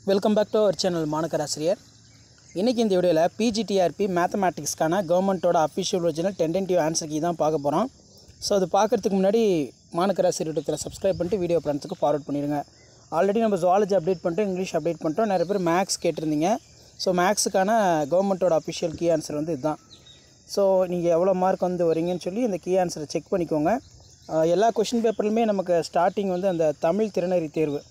Welcome back to our channel மாணக்கர் ஆசிரியர். இன்றைக்கி இந்த வீடியோவில் பிஜிடிஆர்பி மேத்தமேட்டிக்ஸ்க்கான கவர்மெண்ட்டோட official original tentative answer key தான் பார்க்க போகிறோம். ஸோ அது பார்க்குறதுக்கு முன்னாடி மாணக்கர் ஆசிரியர் சப்ஸ்கிரைப் பண்ணிட்டு வீடியோ ஃப்ரெண்ட்ஸுக்கு ஃபார்வர்ட் பண்ணிடுங்க. ஆல்ரெடி நம்ம ஜுவாலஜி அப்டேட் பண்ணிட்டோம், இங்கிலீஷ் அப்டேட் பண்ணிட்டோம், நிறைய பேர் மேக்ஸ் கேட்டிருந்தீங்க. ஸோ மேக்ஸுக்கான கவர்மெண்ட்டோட அஃபிஷியல் கீ ஆன்சர் இதுதான். ஸோ நீங்கள் எவ்வளோ மார்க் வரீங்கன்னு சொல்லி இந்த கீ ஆன்சரை செக் பண்ணிக்கோங்க. எல்லா கொஷின் பேப்பர்லையுமே நமக்கு ஸ்டார்டிங் அந்த தமிழ் திறனறி தேர்வு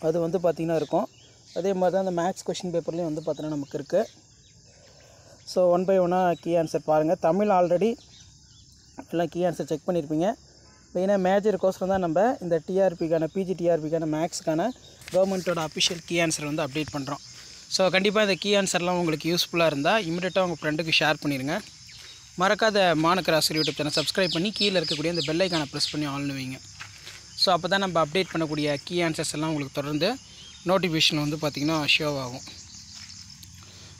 அது பார்த்திங்கன்னா இருக்கும். அதே மாதிரி தான் அந்த மேக்ஸ் கொஷின் பேப்பர்லேயும் பார்த்திங்கன்னா நமக்கு இருக்குது. ஸோ ஒன் பை ஒன்னாக கீ ஆன்சர் பாருங்கள். தமிழ் ஆல்ரெடி எல்லாம் கீ ஆன்சர் செக் பண்ணியிருப்பீங்க. மெயினாக மேஜர் கோர்ஸில் தான் நம்ம இந்த டிஆர்பிக்கான பிஜிடிஆர்பிக்கான மேக்ஸுக்கான கவர்மெண்ட்டோட அஃபிஷியல் கீ ஆன்சர் அப்டேட் பண்ணுறோம். ஸோ கண்டிப்பாக இந்த கீ ஆன்சர்லாம் உங்களுக்கு யூஸ்ஃபுல்லாக இருந்தால் இமீடியட்டாக உங்கள் ஃப்ரெண்டுக்கு ஷேர் பண்ணிடுங்க. மறக்காத மாணக்கர் ஆசிரியர் யூடியூப் சேனல் சப்ஸ்கிரைப் பண்ணி கீழே இருக்கக்கூடிய இந்த பெல் ஐக்கானை ப்ரெஸ் பண்ணி ஆல்னு வைங்க. ஸோ அப்போ தான் நம்ம அப்டேட் பண்ணக்கூடிய கீ ஆன்சர்ஸ் எல்லாம் உங்களுக்கு தொடர்ந்து நோட்டிஃபிகேஷன் பார்த்திங்கன்னா ஷோ ஆகும்.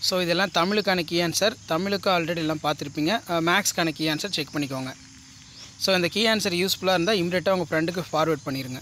ஸோ இதெல்லாம் தமிழுக்கான கீ ஆன்சர். தமிழுக்கு ஆல்ரெடி எல்லாம் பார்த்துருப்பீங்க. மேக்ஸ்க்கான கீ ஆன்சர் செக் பண்ணிக்கோங்க. ஸோ இந்த கீ ஆன்சர் யூஸ்ஃபுல்லாக இருந்தால் இமீடியட்டாக உங்கள் ஃப்ரெண்டுக்கு ஃபார்வேர்ட் பண்ணிடுங்க.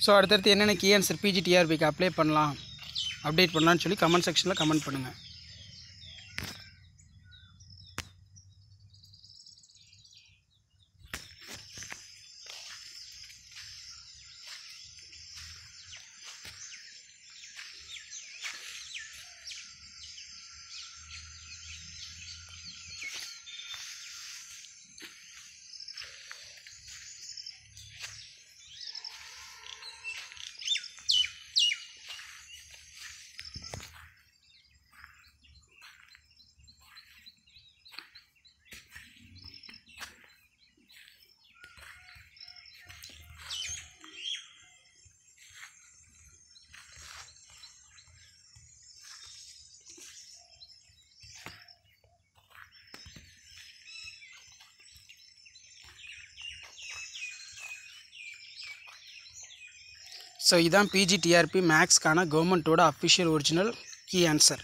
ஸோ அடுத்தடுத்து என்னென்ன கீ ஆன்சர் பிஜிடிஆர்பிக்கு அப்ளை பண்ணலாம், அப்டேட் பண்ணலான்னு சொல்லி கமெண்ட் செக்ஷனில் கமெண்ட் பண்ணுங்கள். ஸோ இதுதான் பிஜிடிஆர்பி மேக்ஸ்க்கான கவர்மெண்ட்டோட official original key answer.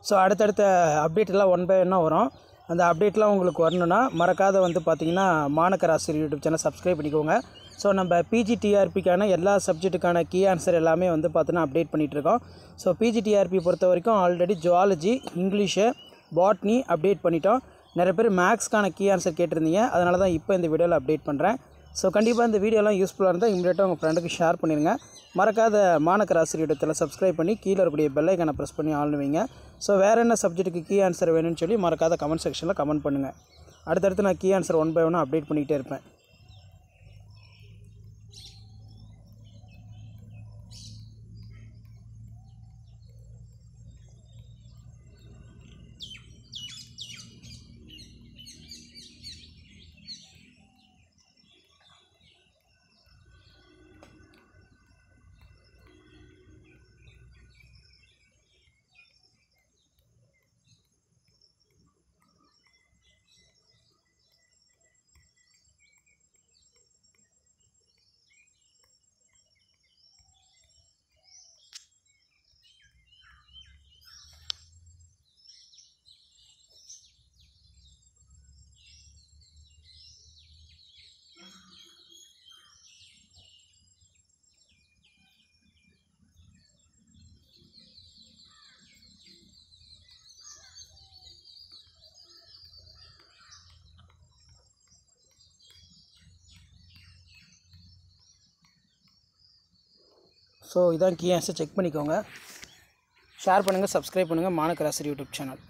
So அடுத்தடுத்த அப்டேட்டெல்லாம் ஒன் பை ஒன்னாக வரும். அந்த அப்டேட்லாம் உங்களுக்கு வரணுன்னா மறக்காத வந்து பார்த்திங்கன்னா மாணக்கராசிரியர் யூடியூப் சேனல் சப்ஸ்கிரைப் பண்ணிக்கோங்க. ஸோ நம்ம பிஜிடிஆர்பிக்கான எல்லா சப்ஜெக்ட்டுக்கான கீ ஆன்சர் எல்லாமே வந்து பார்த்தீங்கன்னா அப்டேட் பண்ணிகிட்ருக்கோம். ஸோ பிஜிடிஆர்பி பொறுத்த வரைக்கும் already zoology, English, botany update பண்ணிட்டோம். நிறைய பேர் மேக்ஸ்க்கான கீ ஆன்சர் கேட்டிருந்தீங்க. அதனால தான் இப்போ இந்த வீடியோவில் அப்டேட் பண்ணுறேன். ஸோ கண்டிப்பாக இந்த வீடியோலாம் யூஸ்ஃபுல்லாக இருந்தால் இமீடியட்டாக உங்கள் ஃப்ரெண்டுக்கு ஷேர் பண்ணிடுங்க. மறக்காத மாணக்கராசிரியர் யூடியூப் சப்ஸ்கிரைப் பண்ணி கீழே இருக்கக்கூடிய பெல் ஐக்கானை ப்ரெஸ் பண்ணி ஆன் வைங்க. ஸோ வேறு என்ன சப்ஜெக்ட்டுக்கு கீ ஆன்சர் வேணும்னு சொல்லி மறக்காத கமெண்ட் செக்ஷனில் கமெண்ட் பண்ணுங்கள். அடுத்தடுத்து நான் கீ ஆன்சர் ஒன் பை ஒன்னாக அப்டேட் பண்ணிக்கிட்டே இருப்பேன். ஸோ இதான் கீ ஆன்சர், செக் பண்ணிக்கோங்க. ஷேர் பண்ணுங்கள், சப்ஸ்கிரைப் பண்ணுங்கள் மாணக்கராசிரியர் யூடியூப் சேனல்.